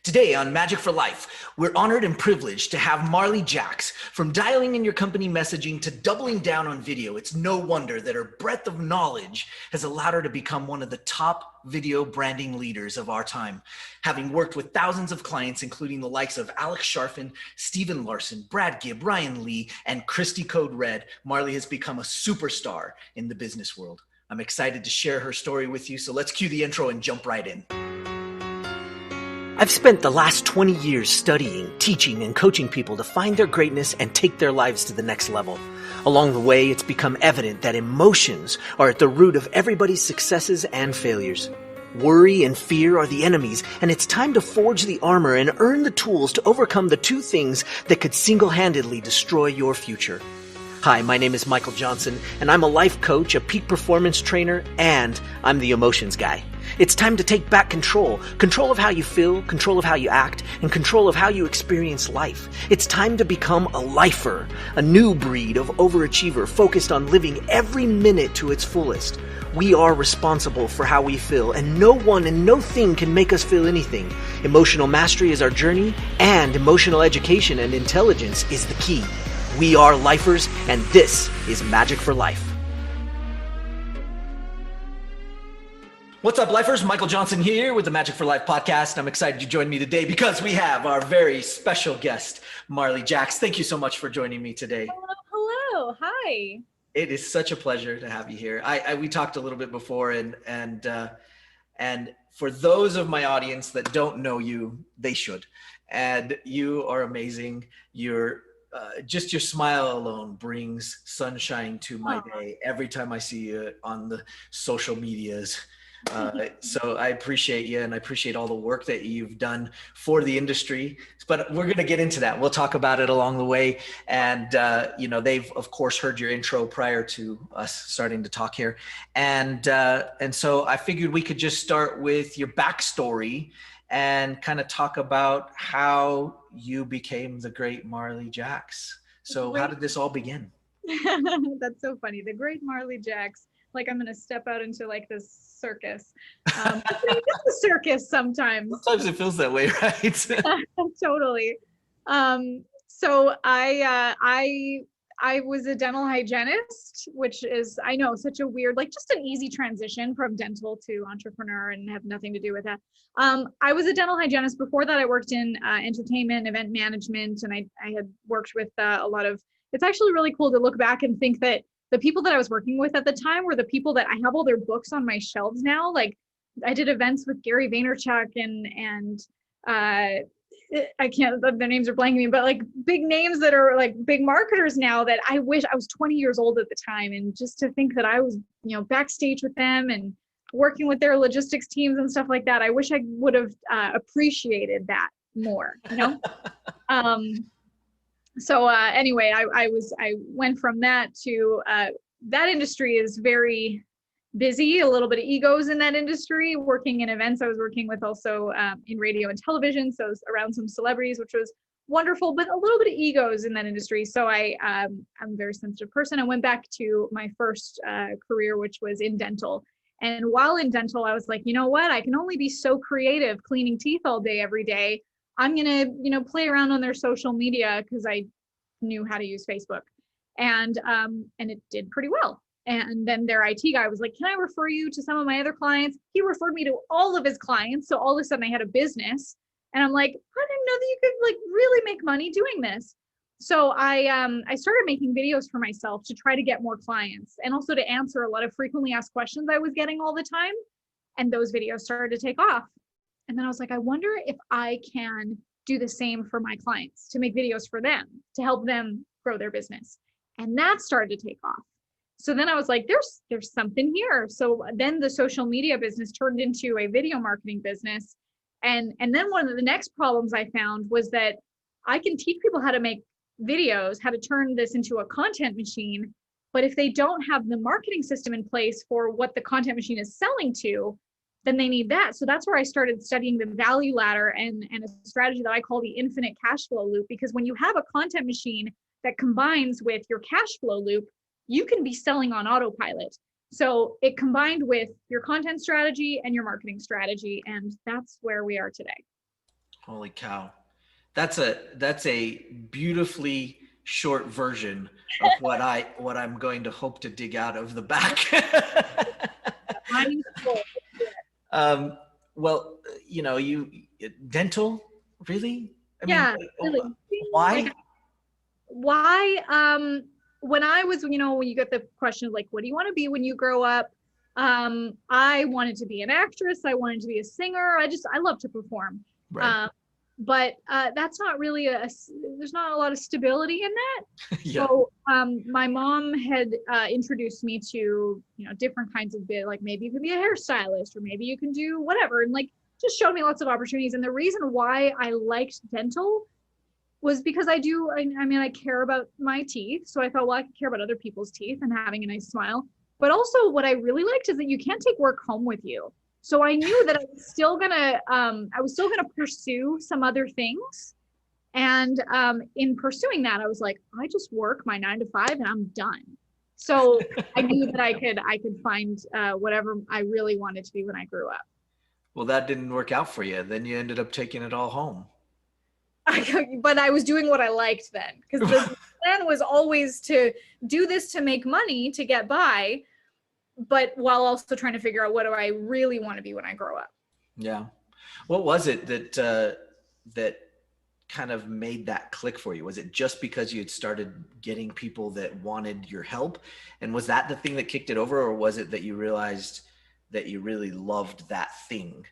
Today on Magic for Life, we're honored and privileged to have Marley Jaxx. From dialing in your company messaging to doubling down on video, it's no wonder that her breadth of knowledge has allowed her to become one of the top video branding leaders of our time. Having worked with thousands of clients, including the likes of Charfen, Larsen, Brad Gibb, Ryan Lee, and Cristy Code Red, Marley has become a superstar in the business world. I'm excited to share her story with you, so let's cue the intro and jump right in. I've spent the last 20 years studying, teaching, and coaching people to find their greatness and take their lives to the next level. Along the way, it's become evident that emotions are at the root of everybody's successes and failures. Worry and fear are the enemies, and it's time to forge the armor and earn the tools to overcome the two things that could single-handedly destroy your future. Hi, my name is Michael Johnson, and I'm a life coach, a peak performance trainer, and I'm the emotions guy. It's time to take back control of how you feel, control of how you act, and control of how you experience life. It's time to become a lifer, a new breed of overachiever focused on living every minute to its fullest. We are responsible for how we feel, and no one and no thing can make us feel anything. Emotional mastery is our journey, and emotional education and intelligence is the key. We are lifers, and this is Magic for Life. What's up, lifers? Michael Johnson here with the Magic for Life podcast. I'm excited you joined me today because we have our very special guest, Marley Jaxx. Thank you so much for joining me today. Hello. Hi. It is such a pleasure to have you here. We talked a little bit before, and for those of my audience that don't know you, they should. And you are amazing. Just your smile alone brings sunshine to my day every time I see you on the social medias. So I appreciate you, and I appreciate all the work that you've done for the industry. But we're going to get into that. We'll talk about it along the way. And, they've, of course, heard your intro prior to us starting to talk here. And so I figured we could just start with your backstory and kind of talk about how you became the great Marley Jaxx. So how did this all begin? That's so funny. The great Marley Jaxx. Like I'm going to step out into like this circus. It's a circus sometimes. Sometimes it feels that way, right? Totally. So I was a dental hygienist, which is, I know, such a weird, like just an easy transition from dental to entrepreneur and have nothing to do with that. I was a dental hygienist. Before that, I worked in entertainment, event management, and I had worked with a lot of, it's actually really cool to look back and think that the people that I was working with at the time were the people that I have all their books on my shelves now. Like I did events with Gary Vaynerchuk and I can't, their names are blanking me, but like big names that are like big marketers now that I wish I was 20 years old at the time. And just to think that I was, backstage with them and working with their logistics teams and stuff like that, I wish I would have appreciated that more, So anyway, I went from that to that industry is very busy, a little bit of egos in that industry. Working in events, I was working with also in radio and television, so around some celebrities, which was wonderful, but a little bit of egos in that industry. So I'm a very sensitive person. I went back to my first career, which was in dental. And while in dental, I was like, you know what? I can only be so creative cleaning teeth all day, every day. I'm going to, play around on their social media because I knew how to use Facebook and it did pretty well. And then their IT guy was like, can I refer you to some of my other clients? He referred me to all of his clients. So all of a sudden I had a business and I'm like, I didn't know that you could like really make money doing this. So I started making videos for myself to try to get more clients and also to answer a lot of frequently asked questions I was getting all the time. And those videos started to take off. And then I was like, I wonder if I can do the same for my clients, to make videos for them, to help them grow their business. And that started to take off. So then I was like, there's something here. So then the social media business turned into a video marketing business. And then one of the next problems I found was that I can teach people how to make videos, how to turn this into a content machine. But if they don't have the marketing system in place for what the content machine is selling to, then they need that. So that's where I started studying the value ladder and a strategy that I call the infinite cash flow loop. Because when you have a content machine that combines with your cash flow loop, you can be selling on autopilot. So it combined with your content strategy and your marketing strategy. And that's where we are today. Holy cow. That's a beautifully short version of what I'm going to hope to dig out of the back. Mining school. um, well, you dental, really? I mean, Yeah, really. why? Like, why? When I was, when you get the question of like, what do you want to be when you grow up? I wanted to be an actress. I wanted to be a singer. I love to perform. Right. But that's not really there's not a lot of stability in that. Yeah. So my mom had introduced me to, different kinds of bit, like maybe you can be a hairstylist or maybe you can do whatever. And like, just showed me lots of opportunities. And the reason why I liked dental was because I mean, I care about my teeth. So I thought, well, I could care about other people's teeth and having a nice smile. But also what I really liked is that you can't take work home with you. So I knew that I was still gonna pursue some other things. And in pursuing that, I was like, I just work my 9 to 5 and I'm done. So I knew that I could find whatever I really wanted to be when I grew up. Well, that didn't work out for you. Then you ended up taking it all home. But I was doing what I liked then, because the plan was always to do this to make money to get by, but while also trying to figure out what do I really want to be when I grow up. Yeah. What was it that kind of made that click for you? Was it just because you had started getting people that wanted your help? And was that the thing that kicked it over, or was it that you realized that you really loved that thing?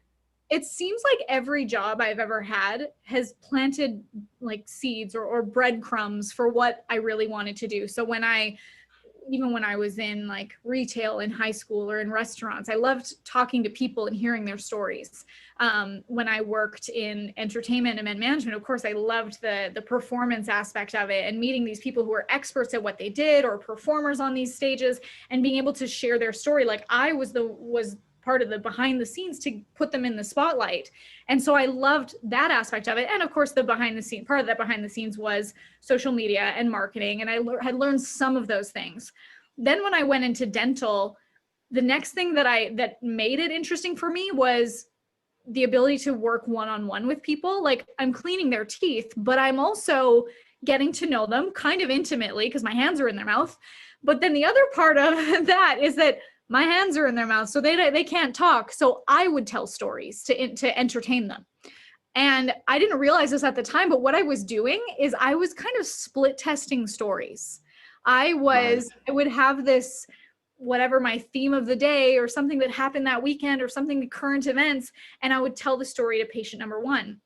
It seems like every job I've ever had has planted like seeds or breadcrumbs for what I really wanted to do. So even when I was in like retail in high school or in restaurants, I loved talking to people and hearing their stories. When I worked in entertainment and event management, of course, I loved the performance aspect of it and meeting these people who were experts at what they did or performers on these stages and being able to share their story. Like I was part of the behind the scenes to put them in the spotlight. And so I loved that aspect of it. And of course, part of that behind the scenes was social media and marketing. And I had learned some of those things. Then when I went into dental, the next thing that made it interesting for me was the ability to work one-on-one with people. Like I'm cleaning their teeth, but I'm also getting to know them kind of intimately because my hands are in their mouth. But then the other part of that is that my hands are in their mouth, so they can't talk. So I would tell stories to entertain them. And I didn't realize this at the time, but what I was doing is I was kind of split testing stories. I would have this, whatever my theme of the day or something that happened that weekend or something, current events, and I would tell the story to patient number 1.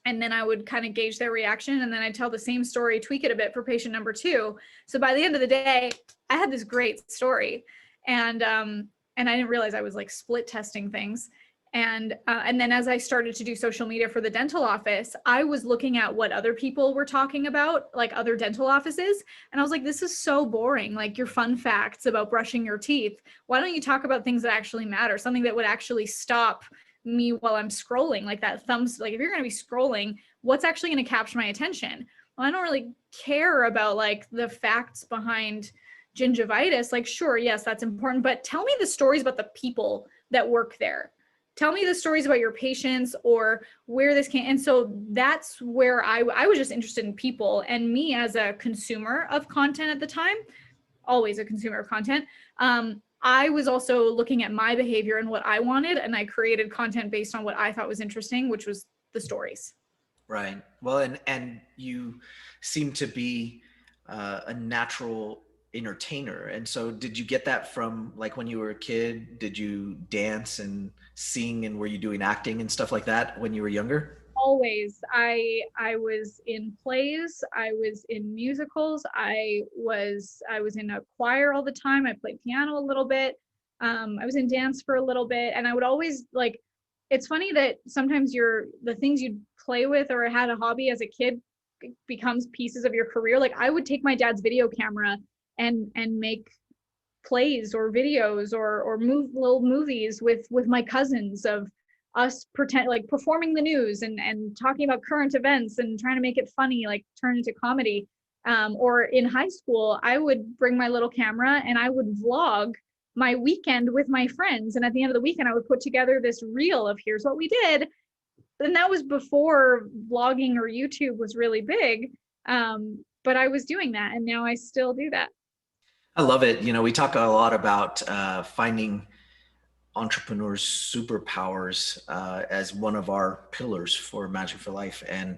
And then I would kind of gauge their reaction. And then I'd tell the same story, tweak it a bit for patient number 2. So by the end of the day, I had this great story. And I didn't realize I was like split testing things. And then as I started to do social media for the dental office, I was looking at what other people were talking about, like other dental offices. And I was like, this is so boring. Like your fun facts about brushing your teeth. Why don't you talk about things that actually matter? Something that would actually stop me while I'm scrolling, like that thumbs, like if you're going to be scrolling, what's actually going to capture my attention? Well, I don't really care about like the facts behind gingivitis. Like, sure, yes, that's important, but tell me the stories about the people that work there. Tell me the stories about your patients or where this came. And so that's where I was just interested in people, and me as a consumer of content at the time, always a consumer of content. I was also looking at my behavior and what I wanted, and I created content based on what I thought was interesting, which was the stories. Right. Well, and you seem to be a natural entertainer. And so did you get that from like when you were a kid? Did you dance and sing, and were you doing acting and stuff like that when you were younger? Always. I was in plays, I was in musicals, I was in a choir all the time. I played piano a little bit. I was in dance for a little bit, and I would always like, it's funny that sometimes the things you play with or had a hobby as a kid becomes pieces of your career. Like I would take my dad's video camera and make plays or videos or little movies with my cousins of us performing the news and talking about current events and trying to make it funny, like turn into comedy. Or in high school, I would bring my little camera and I would vlog my weekend with my friends. And at the end of the weekend, I would put together this reel of here's what we did. and that was before vlogging or YouTube was really big. But I was doing that, and now I still do that. I love it. You know, we talk a lot about finding entrepreneurs' superpowers as one of our pillars for Magic for Life. And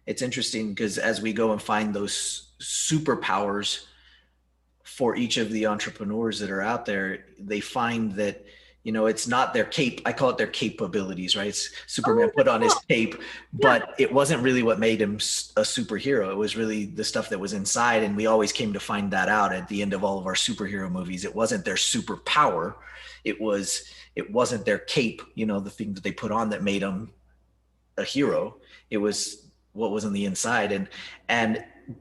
it's interesting because as we go and find those superpowers for each of the entrepreneurs that are out there, they find that, you know, it's not their cape. I call it their capabilities, right? It's Superman put on his cape, but it wasn't really what made him a superhero. It was really the stuff that was inside. And we always came to find that out at the end of all of our superhero movies. It wasn't their superpower. It wasn't their cape, you know, the thing that they put on that made them a hero. It was what was on the inside.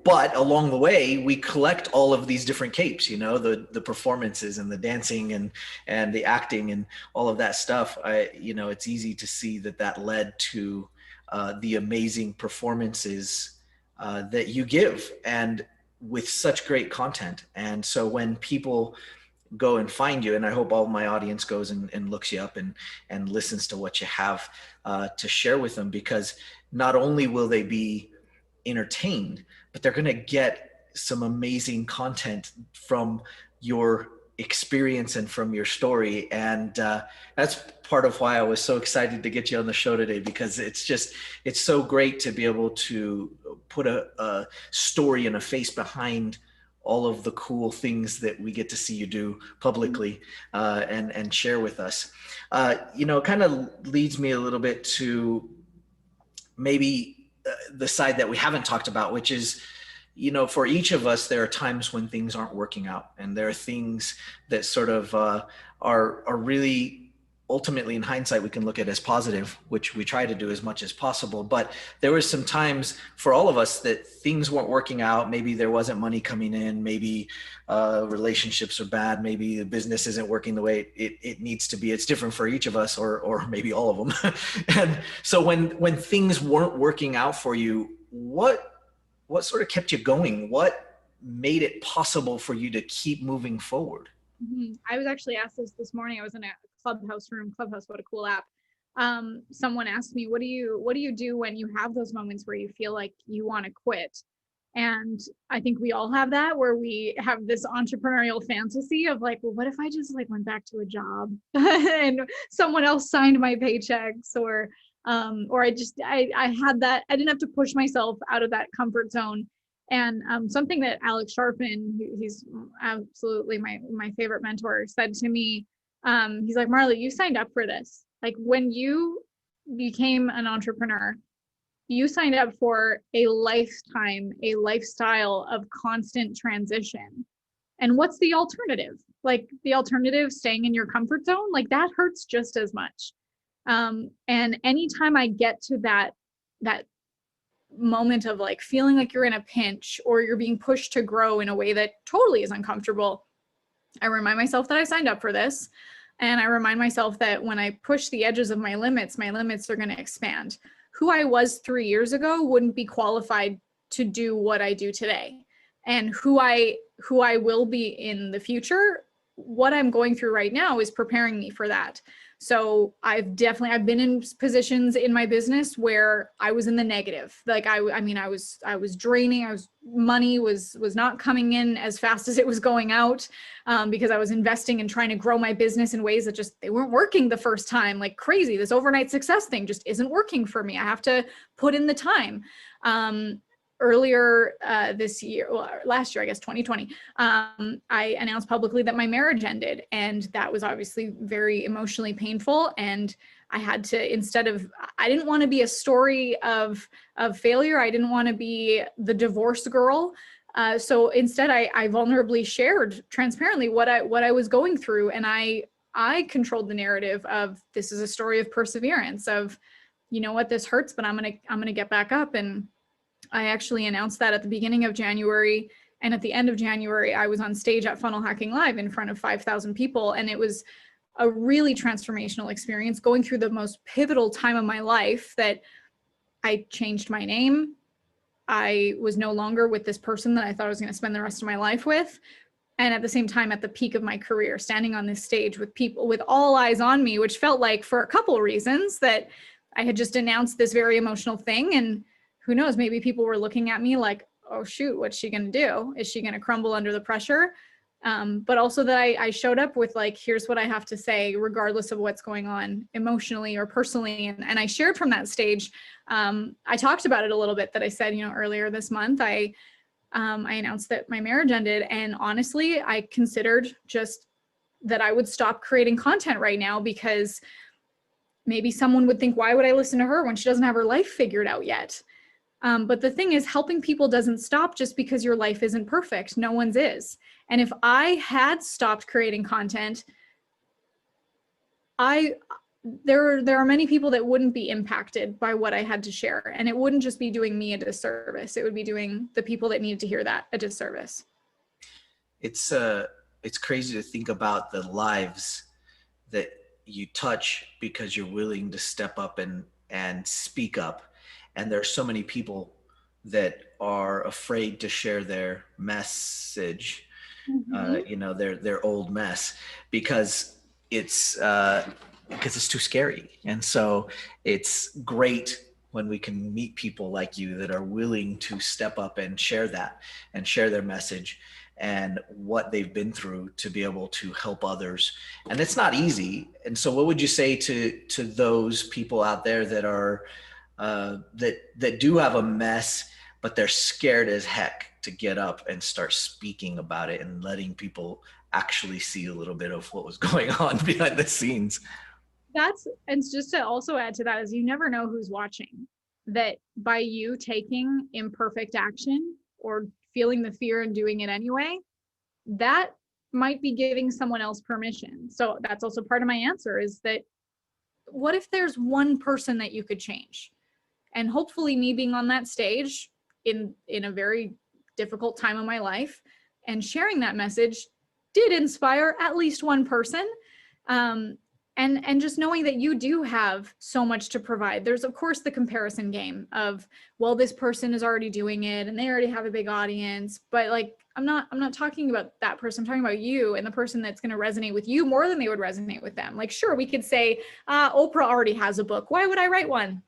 But along the way, we collect all of these different capes, you know, the performances and the dancing and the acting and all of that stuff. You know, it's easy to see that led to the amazing performances that you give, and with such great content. And so when people go and find you, and I hope all my audience goes and looks you up and listens to what you have to share with them, because not only will they be entertained, but they're going to get some amazing content from your experience and from your story. And that's part of why I was so excited to get you on the show today, because it's so great to be able to put a story and a face behind all of the cool things that we get to see you do publicly and share with us. You know, it kind of leads me a little bit to maybe the side that we haven't talked about, which is, you know, for each of us, there are times when things aren't working out, and there are things that sort of are really, ultimately in hindsight, we can look at as positive, which we try to do as much as possible. But there was some times for all of us that things weren't working out. Maybe there wasn't money coming in. Maybe relationships are bad. Maybe the business isn't working the way it needs to be. It's different for each of us, or maybe all of them. And so when things weren't working out for you, what sort of kept you going? What made it possible for you to keep moving forward? I was actually asked this morning. I was in a Clubhouse room. Clubhouse, what a cool app. Someone asked me, what do you do when you have those moments where you feel like you want to quit? And I think we all have that, where we have this entrepreneurial fantasy of like, well, what if I just like went back to a job and someone else signed my paychecks, or I had that, I didn't have to push myself out of that comfort zone. And something that Alex Charfen, he's absolutely my favorite mentor, said to me, he's like, Marley, you signed up for this. Like, when you became an entrepreneur, you signed up for a lifestyle of constant transition. And what's the alternative? Like, the alternative, staying in your comfort zone, like that hurts just as much. And anytime I get to that moment of like feeling like you're in a pinch or you're being pushed to grow in a way that totally is uncomfortable, I remind myself that I signed up for this. And I remind myself that when I push the edges of my limits are going to expand. Who I was 3 years ago wouldn't be qualified to do what I do today. And who I will be in the future, what I'm going through right now is preparing me for that. So I've been in positions in my business where I was in the negative. Like I was draining. Money was not coming in as fast as it was going out, because I was investing and trying to grow my business in ways that they weren't working the first time, like crazy. This overnight success thing just isn't working for me. I have to put in the time. Earlier this year, last year, I guess 2020, I announced publicly that my marriage ended, and that was obviously very emotionally painful. And I had to, I didn't want to be a story of failure. I didn't want to be the divorce girl. So instead, I vulnerably shared transparently what I was going through, and I controlled the narrative of, this is a story of perseverance, of, you know what, this hurts, but I'm gonna get back up. And I actually announced that at the beginning of January, and at the end of January, I was on stage at Funnel Hacking Live in front of 5,000 people. And it was a really transformational experience, going through the most pivotal time of my life, that I changed my name. I was no longer with this person that I thought I was going to spend the rest of my life with. And at the same time, at the peak of my career, standing on this stage with people, with all eyes on me, which felt like, for a couple of reasons, that I had just announced this very emotional thing, and who knows, maybe people were looking at me like, oh shoot, what's she going to do? Is she going to crumble under the pressure? But also that I showed up with like, here's what I have to say, regardless of what's going on emotionally or personally. And I shared from that stage. I talked about it a little bit, that I said, you know, earlier this month, I announced that my marriage ended. And honestly, I considered just that I would stop creating content right now, because maybe someone would think, why would I listen to her when she doesn't have her life figured out yet? But the thing is, helping people doesn't stop just because your life isn't perfect. No one's is. And if I had stopped creating content, there are many people that wouldn't be impacted by what I had to share. And it wouldn't just be doing me a disservice. It would be doing the people that needed to hear that a disservice. It's crazy to think about the lives that you touch because you're willing to step up and speak up. And there's so many people that are afraid to share their message, you know, their old mess, because it's too scary. And so it's great when we can meet people like you that are willing to step up and share that and share their message and what they've been through to be able to help others. And it's not easy. And so what would you say to those people out there that are that do have a mess, but they're scared as heck to get up and start speaking about it and letting people actually see a little bit of what was going on behind the scenes? And just to also add to that is, you never know who's watching. That by you taking imperfect action or feeling the fear and doing it anyway, that might be giving someone else permission. So that's also part of my answer, is that what if there's one person that you could change? And hopefully me being on that stage in a very difficult time of my life and sharing that message did inspire at least one person. And just knowing that you do have so much to provide. There's of course the comparison game of, well, this person is already doing it and they already have a big audience, but like, I'm not talking about that person. I'm talking about you and the person that's going to resonate with you more than they would resonate with them. Like, sure, we could say, Oprah already has a book. Why would I write one?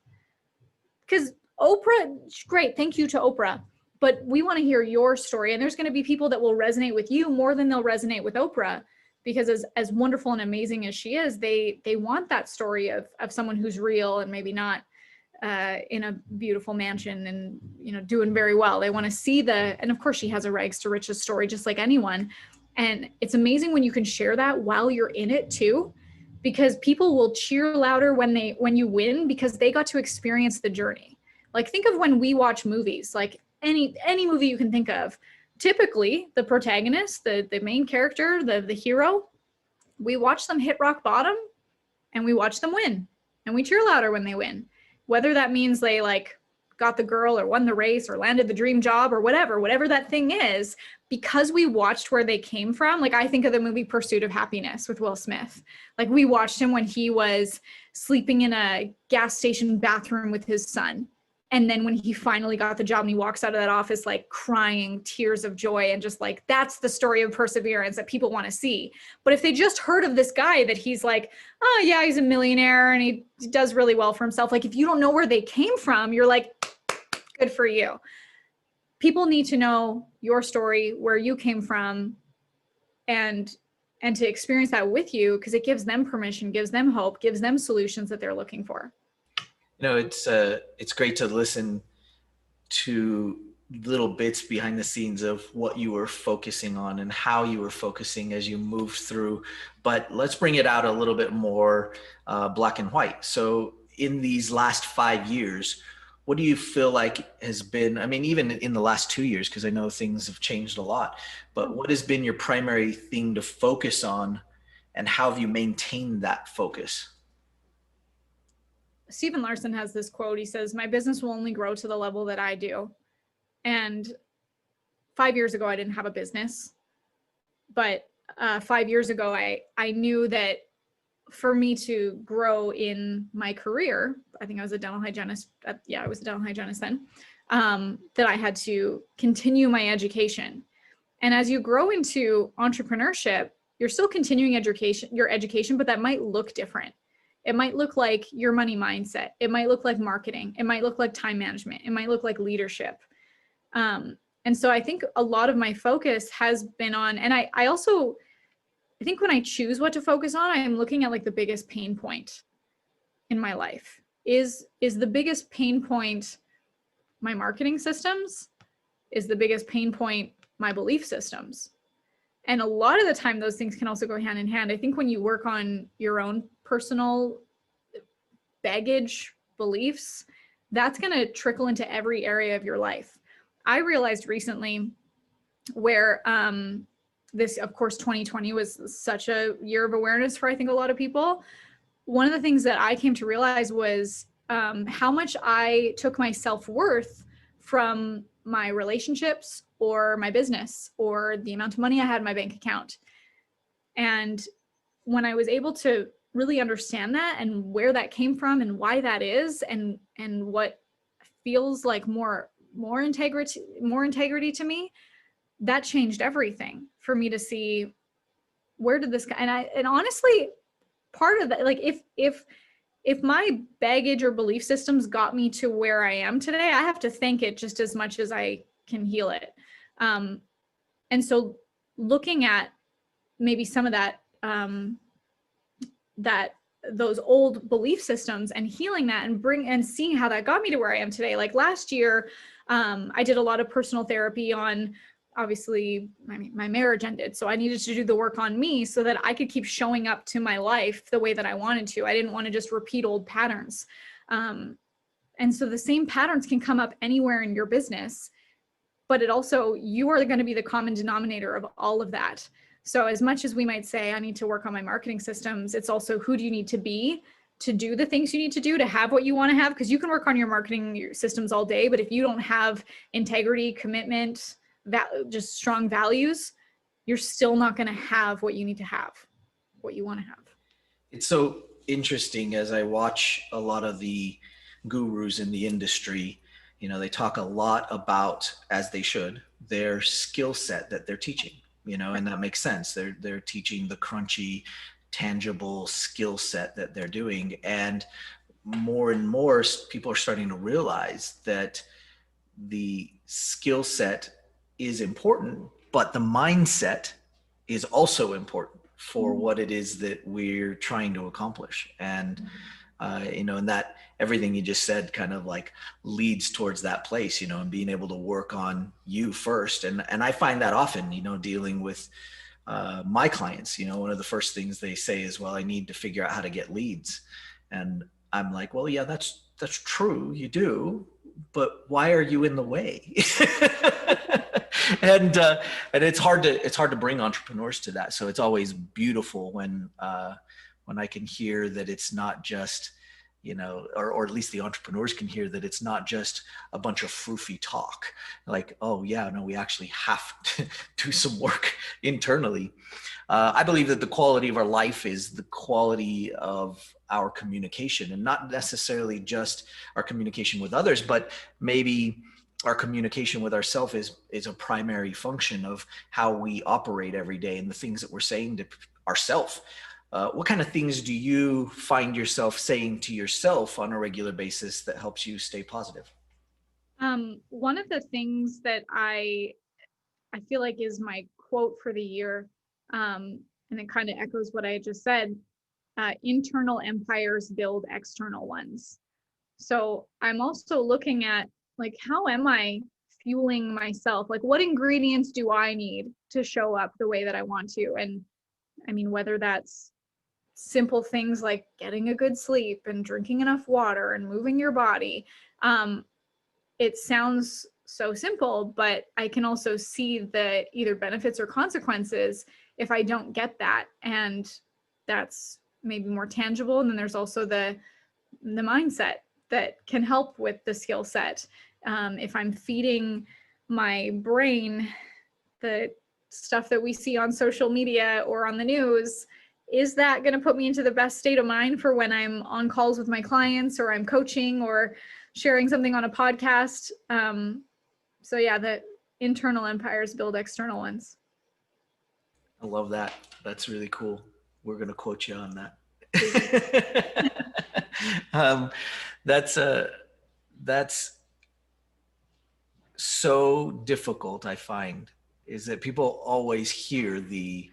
Because Oprah, great, thank you to Oprah, but we want to hear your story. And there's going to be people that will resonate with you more than they'll resonate with Oprah, because as wonderful and amazing as she is, they want that story of someone who's real and maybe not in a beautiful mansion and, you know, doing very well. They want to see and of course she has a rags to riches story just like anyone. And it's amazing when you can share that while you're in it too, because people will cheer louder when you win, because they got to experience the journey. Like, think of when we watch movies, like any movie you can think of. Typically the protagonist, the main character, the hero, we watch them hit rock bottom and we watch them win, and we cheer louder when they win, whether that means they like got the girl or won the race or landed the dream job or whatever that thing is, because we watched where they came from. Like, I think of the movie Pursuit of Happiness with Will Smith. Like, we watched him when he was sleeping in a gas station bathroom with his son. And then when he finally got the job and he walks out of that office, like crying tears of joy, and just like, that's the story of perseverance that people want to see. But if they just heard of this guy that he's like, oh yeah, he's a millionaire and he does really well for himself. Like, if you don't know where they came from, you're like, good for you. People need to know your story, where you came from, and to experience that with you, because it gives them permission, gives them hope, gives them solutions that they're looking for. You know, it's great to listen to little bits behind the scenes of what you were focusing on and how you were focusing as you moved through. But let's bring it out a little bit more black and white. So in these last 5 years, what do you feel like has been, I mean, even in the last 2 years, because I know things have changed a lot, but what has been your primary thing to focus on, and how have you maintained that focus? Stephen Larsen has this quote. He says, my business will only grow to the level that I do. And 5 years ago, I didn't have a business, but 5 years ago, I knew that for me to grow in my career, I think I was a dental hygienist. I was a dental hygienist then, that I had to continue my education. And as you grow into entrepreneurship, you're still continuing your education, but that might look different. It might look like your money mindset. It might look like marketing. It might look like time management. It might look like leadership. And so I think a lot of my focus has been on, and I think when I choose what to focus on, I'm looking at like the biggest pain point in my life. Is the biggest pain point my marketing systems? Is the biggest pain point my belief systems? And a lot of the time, those things can also go hand in hand. I think when you work on your own personal baggage beliefs, that's going to trickle into every area of your life. I realized recently where this, of course, 2020 was such a year of awareness for, I think, a lot of people. One of the things that I came to realize was how much I took my self-worth from my relationships or my business or the amount of money I had in my bank account. And when I was able to really understand that and where that came from and why that is, and what feels like more integrity to me, that changed everything for me to see where did this, and honestly, part of that, like if my baggage or belief systems got me to where I am today, I have to thank it just as much as I can heal it. And so looking at maybe some of that, those old belief systems and healing that and seeing how that got me to where I am today. Like last year, I did a lot of personal therapy on, obviously, my marriage ended. So I needed to do the work on me so that I could keep showing up to my life the way that I wanted to. I didn't want to just repeat old patterns. And so the same patterns can come up anywhere in your business, but it also, you are going to be the common denominator of all of that. So as much as we might say, I need to work on my marketing systems, it's also who do you need to be to do the things you need to do to have what you want to have? Because you can work on your marketing systems all day, but if you don't have integrity, commitment, just strong values, you're still not going to have what you need to have, what you want to have. It's so interesting as I watch a lot of the gurus in the industry, you know, they talk a lot about, as they should, their skill set that they're teaching, you know, and that makes sense. They're teaching the crunchy, tangible skill set that they're doing. And more people are starting to realize that the skill set is important, but the mindset is also important for what it is that we're trying to accomplish. And you know, and that everything you just said kind of like leads towards that place, you know, and being able to work on you first. And I find that often, you know, dealing with my clients, you know, one of the first things they say is, well, I need to figure out how to get leads. And I'm like, well, yeah, that's true. You do, but why are you in the way? And it's hard to bring entrepreneurs to that. So it's always beautiful when I can hear that it's not just, you know, or at least the entrepreneurs can hear that it's not just a bunch of froofy talk. Like, oh yeah, no, we actually have to do some work internally. I believe that the quality of our life is the quality of our communication, and not necessarily just our communication with others, but maybe our communication with ourselves is a primary function of how we operate every day and the things that we're saying to ourselves. What kind of things do you find yourself saying to yourself on a regular basis that helps you stay positive? One of the things that I feel like is my quote for the year, and it kind of echoes what I just said, internal empires build external ones. So I'm also looking at, like, how am I fueling myself? Like, what ingredients do I need to show up the way that I want to? And I mean, whether that's simple things like getting a good sleep and drinking enough water and moving your body. It sounds so simple, but I can also see the either benefits or consequences if I don't get that. And that's maybe more tangible. And then there's also the mindset that can help with the skill set. If I'm feeding my brain the stuff that we see on social media or on the news, is that going to put me into the best state of mind for when I'm on calls with my clients, or I'm coaching or sharing something on a podcast? So yeah, the internal empires build external ones. I love that. That's really cool. We're going to quote you on that. um, that's so difficult. I find is that people always hear the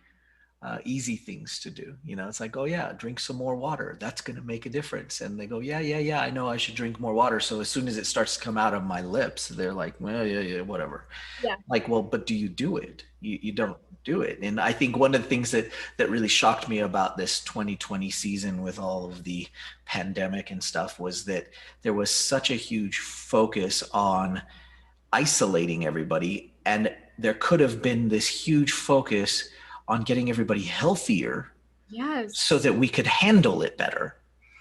easy things to do. You know, it's like, oh yeah, drink some more water. That's going to make a difference. And they go, yeah, yeah, yeah. I know I should drink more water. So as soon as it starts to come out of my lips, they're like, well, yeah, yeah, whatever. Yeah. Like, well, but do you do it? You don't do it. And I think one of the things that really shocked me about this 2020 season with all of the pandemic and stuff was that there was such a huge focus on isolating everybody, and there could have been this huge focus on getting everybody healthier Yes. so that we could handle it better.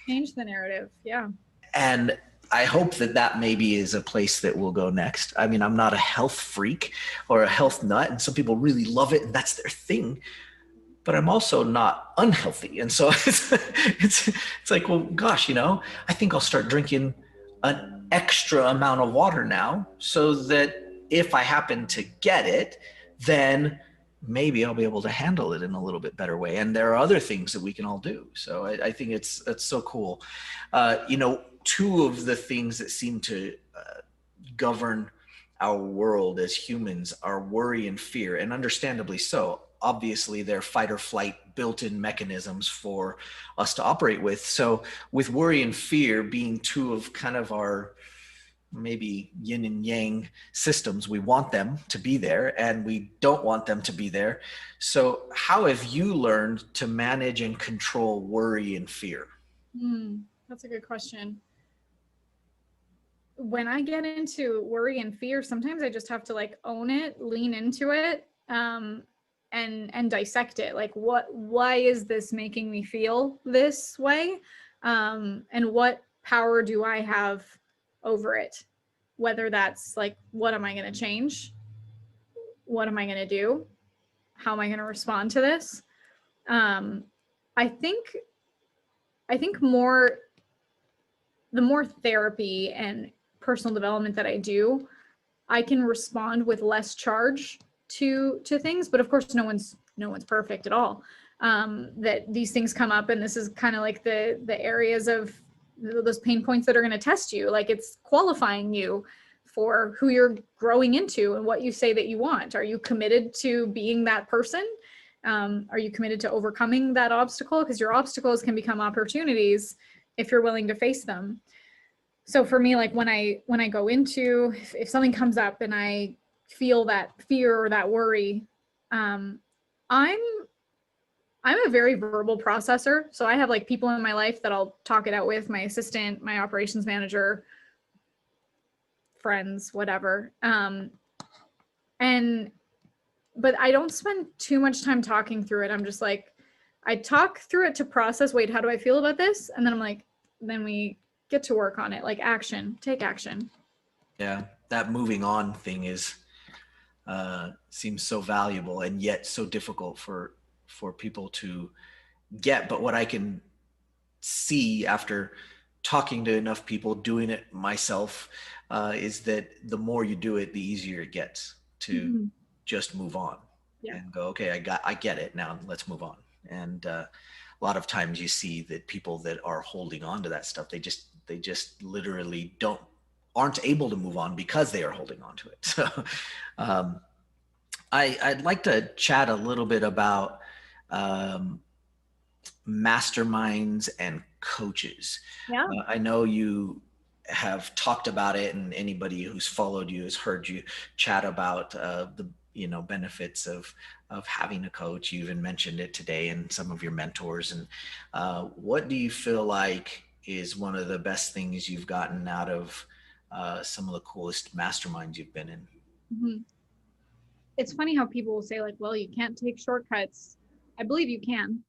Change the narrative. Yeah. And I hope that that maybe is a place that we'll go next. I mean, I'm not a health freak or a health nut, and some people really love it and that's their thing, but I'm also not unhealthy. And so it's like, well, gosh, you know, I think I'll start drinking an extra amount of water now so that if I happen to get it, then maybe I'll be able to handle it in a little bit better way. And there are other things that we can all do. So I think it's so cool. You know, two of the things that seem to govern our world as humans are worry and fear, and understandably so. Obviously, they're fight or flight built-in mechanisms for us to operate with. So with worry and fear being two of kind of our maybe yin and yang systems, we want them to be there and we don't want them to be there. So how have you learned to manage and control worry and fear? That's a good question. When I get into worry and fear, sometimes I just have to like own it, lean into it, and dissect it. Like, why is this making me feel this way? And what power do I have over it? Whether that's like, what am I going to change? What am I going to do? How am I going to respond to this? I think the more therapy and personal development that I do, I can respond with less charge to things. But of course, no one's perfect at all. That these things come up, and this is kind of like the areas of those pain points that are going to test you. Like, it's qualifying you for who you're growing into and what you say that you want. Are you committed to being that person? Are you committed to overcoming that obstacle? Because your obstacles can become opportunities if you're willing to face them. So for me, like when I go into, if something comes up and I feel that fear or that worry, I'm a very verbal processor. So I have like people in my life that I'll talk it out with, my assistant, my operations manager, friends, whatever. But I don't spend too much time talking through it. I'm just like, I talk through it to process, wait, how do I feel about this? And then I'm like, then we get to work on it, like action, take action. Yeah, that moving on thing is seems so valuable and yet so difficult for people to get. But what I can see after talking to enough people, doing it myself, is that the more you do it, the easier it gets to just move on and go, okay, I get it now, let's move on. And a lot of times you see that people that are holding on to that stuff, they just literally aren't able to move on because they are holding on to it. So I'd like to chat a little bit about masterminds and coaches. Yeah. I know you have talked about it, and anybody who's followed you has heard you chat about the benefits of having a coach. You even mentioned it today in some of your mentors. And what do you feel like is one of the best things you've gotten out of some of the coolest masterminds you've been in? Mm-hmm. It's funny how people will say like, well, you can't take shortcuts. I believe you can,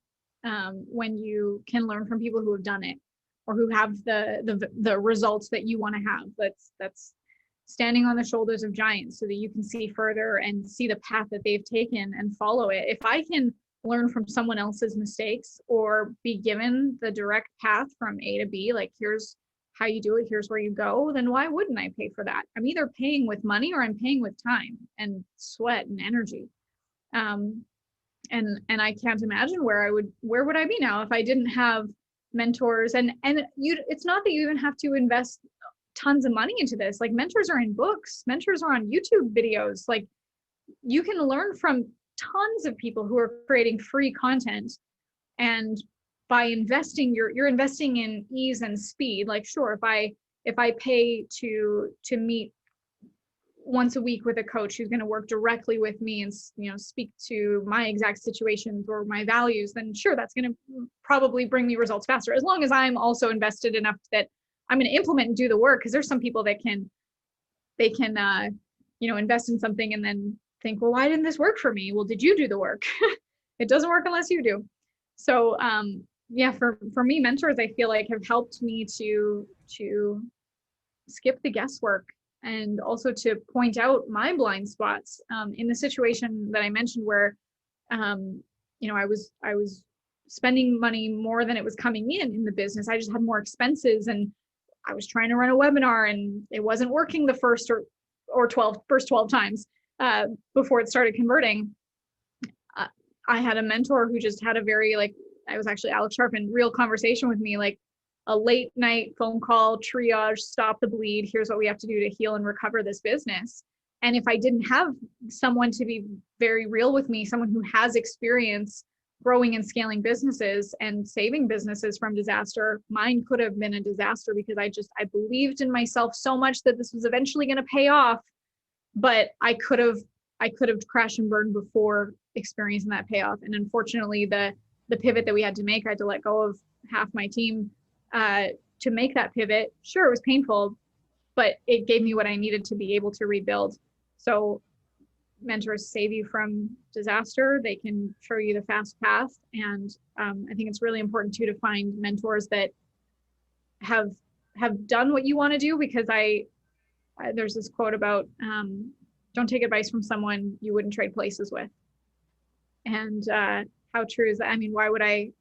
when you can learn from people who have done it or who have the results that you want to have. That's standing on the shoulders of giants so that you can see further and see the path that they've taken and follow it. If I can learn from someone else's mistakes or be given the direct path from A to B, like here's how you do it, here's where you go, then why wouldn't I pay for that? I'm either paying with money or I'm paying with time and sweat and energy. and I can't imagine where would I be now if I didn't have mentors. And it's not that you even have to invest tons of money into this. Like, mentors are in books, mentors are on YouTube videos. Like, you can learn from tons of people who are creating free content. And by investing, you're investing in ease and speed. Like, sure, if I pay to meet once a week with a coach who's going to work directly with me and, you know, speak to my exact situations or my values, then sure, that's going to probably bring me results faster, as long as I'm also invested enough that I'm going to implement and do the work. Because there's some people that can you know, invest in something and then think, well, why didn't this work for me? Well, did you do the work? It doesn't work unless you do. So yeah, for me, mentors, I feel like, have helped me to skip the guesswork, and also to point out my blind spots. In the situation that I mentioned where, you know, I was spending money more than it was coming in the business. I just had more expenses, and I was trying to run a webinar and it wasn't working the first 12 times before it started converting. I had a mentor who just had a very, like, I was actually Alex Charfen, real conversation with me, like a late night phone call, triage, stop the bleed. Here's what we have to do to heal and recover this business. And if I didn't have someone to be very real with me, someone who has experience growing and scaling businesses and saving businesses from disaster, mine could have been a disaster, because I believed in myself so much that this was eventually going to pay off. But I could have crashed and burned before experiencing that payoff. And unfortunately, the pivot that we had to make, I had to let go of half my team to make that pivot. Sure, it was painful, but it gave me what I needed to be able to rebuild. So mentors save you from disaster. They can show you the fast path. And I think it's really important too to find mentors that have done what you want to do, because there's this quote about don't take advice from someone you wouldn't trade places with. And how true is that? I mean, why would I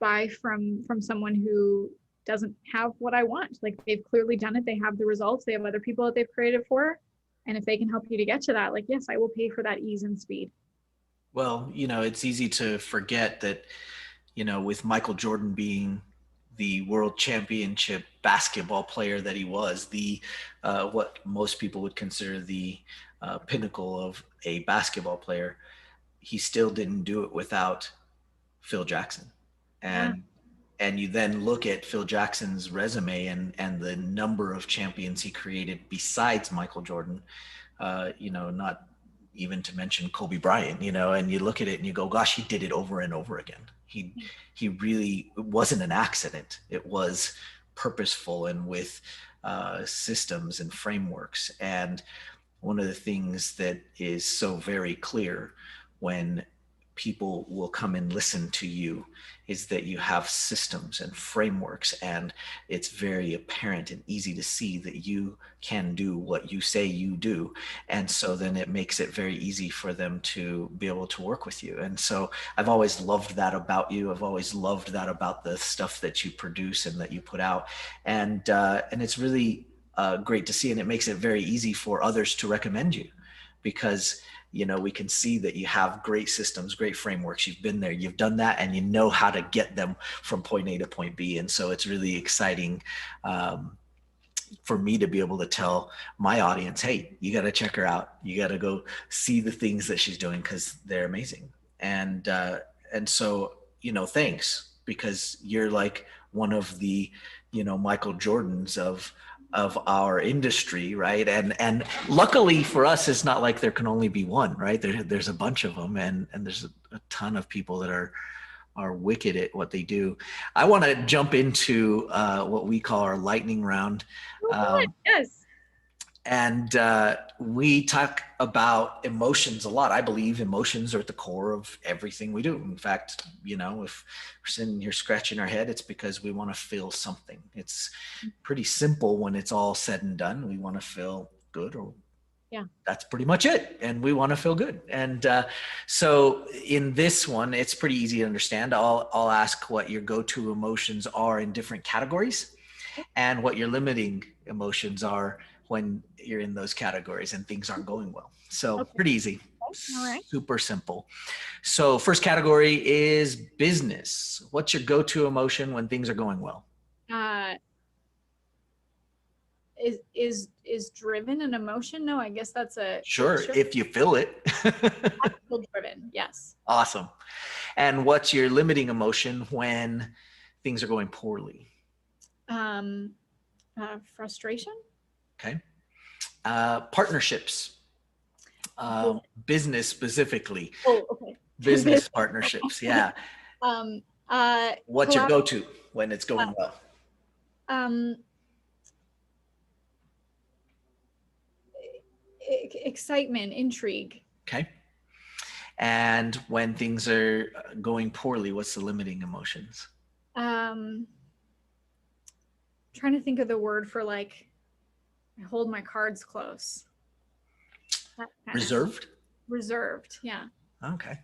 buy from someone who doesn't have what I want? Like, they've clearly done it. They have the results. They have other people that they've created for. And if they can help you to get to that, like, yes, I will pay for that ease and speed. Well, you know, it's easy to forget that, you know, with Michael Jordan being the world championship basketball player that he was, the what most people would consider the pinnacle of a basketball player, he still didn't do it without Phil Jackson. And and you then look at Phil Jackson's resume and the number of champions he created besides Michael Jordan, you know, not even to mention Kobe Bryant, you know, and you look at it and you go, gosh, he did it over and over again. He really, it wasn't an accident. It was purposeful and with systems and frameworks. And one of the things that is so very clear when people will come and listen to you is that you have systems and frameworks, and it's very apparent and easy to see that you can do what you say you do. And so then it makes it very easy for them to be able to work with you. And so I've always loved that about you. I've always loved that about the stuff that you produce and that you put out. And it's really great to see. And it makes it very easy for others to recommend you, because you know, we can see that you have great systems, great frameworks. You've been there, you've done that, and you know how to get them from point A to point B. And so it's really exciting for me to be able to tell my audience, hey, you got to check her out. You got to go see the things that she's doing, because they're amazing. And so, you know, thanks, because you're like one of the, you know, Michael Jordans of our industry, right? And luckily for us, it's not like there can only be one, right? There's a bunch of them, and there's a ton of people that are wicked at what they do. I want to jump into what we call our lightning round. Yes. And we talk about emotions a lot. I believe emotions are at the core of everything we do. In fact, you know, if we're sitting here scratching our head, it's because we want to feel something. It's pretty simple when it's all said and done. We want to feel good, or that's pretty much it. And we want to feel good. And so in this one, it's pretty easy to understand. I'll ask what your go-to emotions are in different categories. and what your limiting emotions are when you're in those categories and things aren't going well. So Okay. pretty easy, All right. super simple. So first category is business. What's your go-to emotion when things are going well? Uh, is driven an emotion? No, I guess that's a Sure, if you feel it. I feel driven. Yes. Awesome. And what's your limiting emotion when things are going poorly? Frustration. Okay. Partnerships. Business specifically. Oh, okay. Business partnerships. Yeah. Um, What's your go-to when it's going well? um, excitement, intrigue. Okay. And when things are going poorly, what's the limiting emotions? Trying to think of the word for like, I hold my cards close. Reserved? Reserved, yeah. Okay,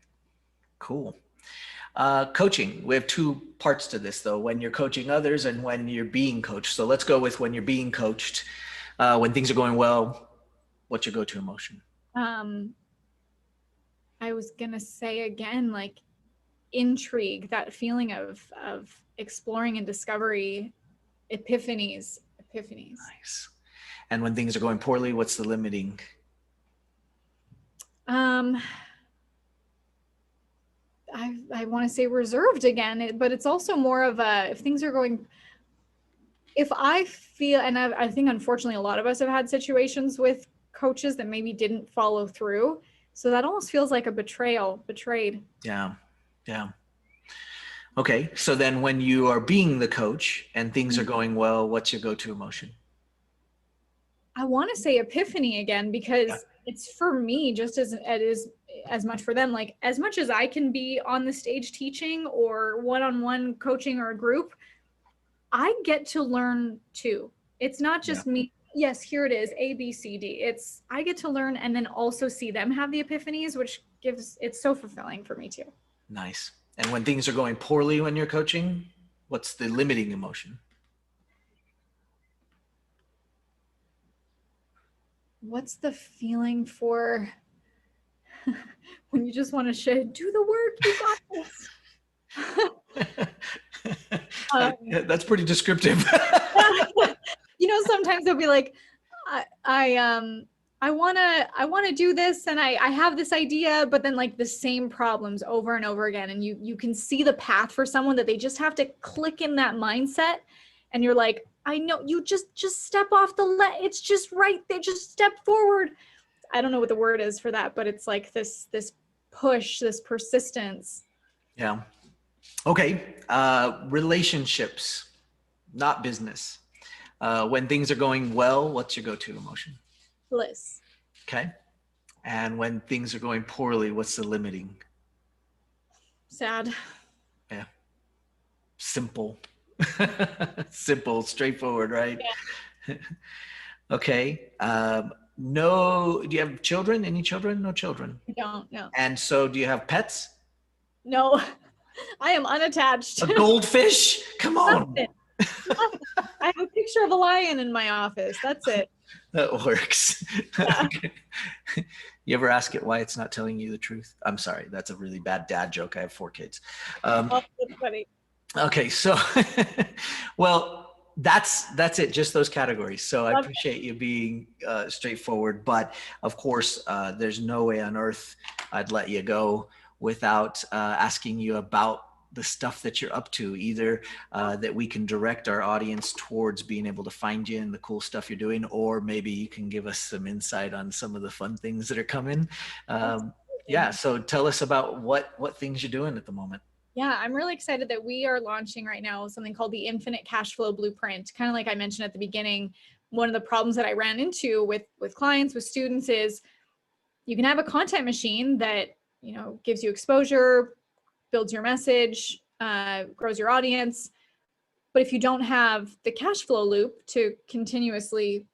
cool. Coaching. We have two parts to this though, when you're coaching others and when you're being coached. So let's go with when you're being coached. When things are going well, what's your go-to emotion? I was gonna say again, like intrigue, that feeling of exploring and discovery, epiphanies. Nice. And when things are going poorly, what's the limiting? I want to say reserved again, but it's also more of a, if things are going, if I feel, and I think unfortunately a lot of us have had situations with coaches that maybe didn't follow through. So that almost feels like a betrayed. Yeah. Okay. So then when you are being the coach and things are going well, what's your go-to emotion? I want to say epiphany again, because it's for me just as it is as much for them. Like as much as I can be on the stage teaching or one-on-one coaching or a group, I get to learn too. It's not just me. Yes, here it is, A, B, C, D. It's, I get to learn and then also see them have the epiphanies, which gives, it's so fulfilling for me too. Nice. And when things are going poorly when you're coaching, what's the limiting emotion? What's the feeling for when you just want to do the work, you got this. That's pretty descriptive. You know, sometimes they'll be like, I want to do this and I have this idea, but then like the same problems over and over again. And you can see the path for someone that they just have to click in that mindset. And you're like, I know, you just step off it's just right there. Just step forward. I don't know what the word is for that, but it's like this push, this persistence. Yeah. Okay. Relationships, not business. When things are going well, what's your go-to emotion? Bliss. Okay. And when things are going poorly, what's the limiting? Sad. Yeah. Simple. Simple, straightforward, right? Yeah. Okay. No, do you have children? Any children? No children. I don't, no. And so do you have pets? No, I am unattached. A goldfish? Come on. I have a picture of a lion in my office. That's it. That works. Yeah. Okay. You ever ask it why it's not telling you the truth? I'm sorry. That's a really bad dad joke. I have 4 kids. That's funny. Okay. So, well, that's it. Just those categories. So I appreciate you being straightforward, but of course, there's no way on earth I'd let you go without asking you about the stuff that you're up to, either that we can direct our audience towards being able to find you and the cool stuff you're doing, or maybe you can give us some insight on some of the fun things that are coming. Yeah, so tell us about what things you're doing at the moment. Yeah, I'm really excited that we are launching right now something called the Infinite Cash Flow Blueprint. Kind of like I mentioned at the beginning, one of the problems that I ran into with clients, with students, is you can have a content machine that, you know, gives you exposure, builds your message, grows your audience. But if you don't have the cash flow loop to continuously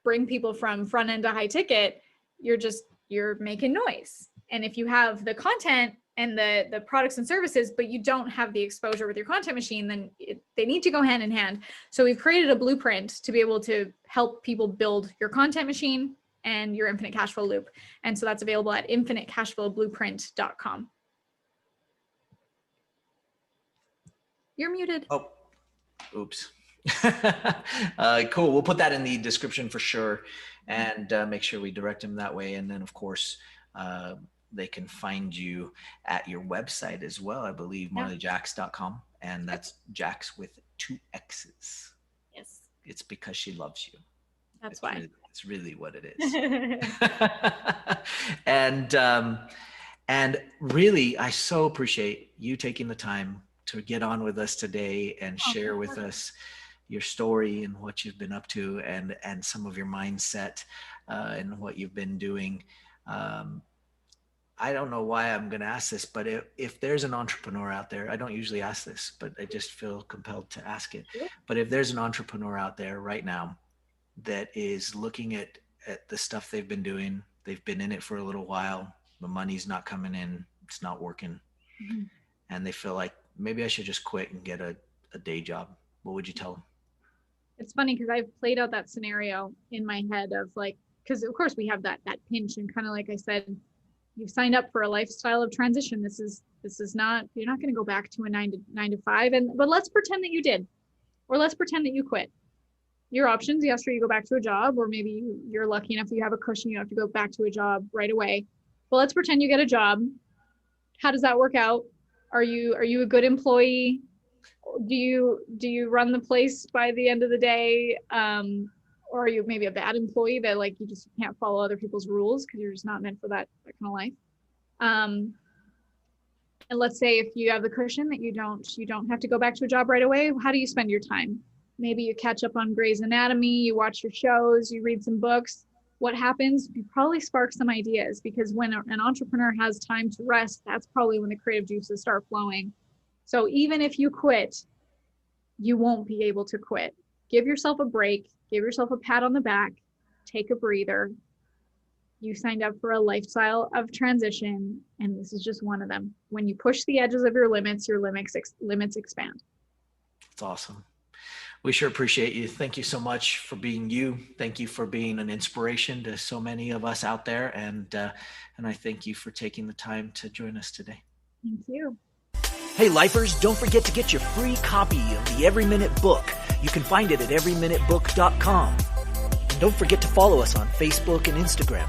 bring people from front end to high ticket, you're making noise. And if you have the content and the products and services, but you don't have the exposure with your content machine, then they need to go hand in hand. So we've created a blueprint to be able to help people build your content machine and your infinite cash flow loop. And so that's available at infinitecashflowblueprint.com. You're muted. Oh, oops. Cool. We'll put that in the description for sure, and make sure we direct them that way. And then, of course, they can find you at your website as well. I believe marleyjaxx.com, and that's Jaxx with 2 X's. Yes. It's because she loves you. That's why. It's really what it is. And really, I so appreciate you taking the time to get on with us today and share with us your story and what you've been up to, and some of your mindset and what you've been doing. I don't know why I'm going to ask this, but if there's an entrepreneur out there, I don't usually ask this, but I just feel compelled to ask it. But if there's an entrepreneur out there right now that is looking at the stuff they've been doing, they've been in it for a little while, the money's not coming in, it's not working, and they feel like maybe I should just quit and get a day job, what would you tell them? It's funny because I've played out that scenario in my head of like, because of course we have that pinch, and kind of like I said, you've signed up for a lifestyle of transition. This is not, you're not going to go back to a 9 to 5. But let's pretend that you did, or let's pretend that you quit. Your options, yes, or you go back to a job, or maybe you're lucky enough that you have a cushion, you don't have to go back to a job right away. But let's pretend you get a job. How does that work out? Are you a good employee? Do you run the place by the end of the day? Or are you maybe a bad employee that like you just can't follow other people's rules because you're just not meant for that kind of life? And let's say if you have the cushion that you don't have to go back to a job right away, how do you spend your time? Maybe you catch up on Grey's Anatomy, you watch your shows, you read some books. What happens? You probably spark some ideas, because when an entrepreneur has time to rest, that's probably when the creative juices start flowing. So even if you quit, you won't be able to quit. Give yourself a break, give yourself a pat on the back, take a breather. You signed up for a lifestyle of transition, and this is just one of them. When you push the edges of your limits expand. That's awesome. We sure appreciate you. Thank you so much for being you. Thank you for being an inspiration to so many of us out there. And I thank you for taking the time to join us today. Thank you. Hey, lifers, don't forget to get your free copy of the Every Minute book. You can find it at everyminutebook.com. And don't forget to follow us on Facebook and Instagram.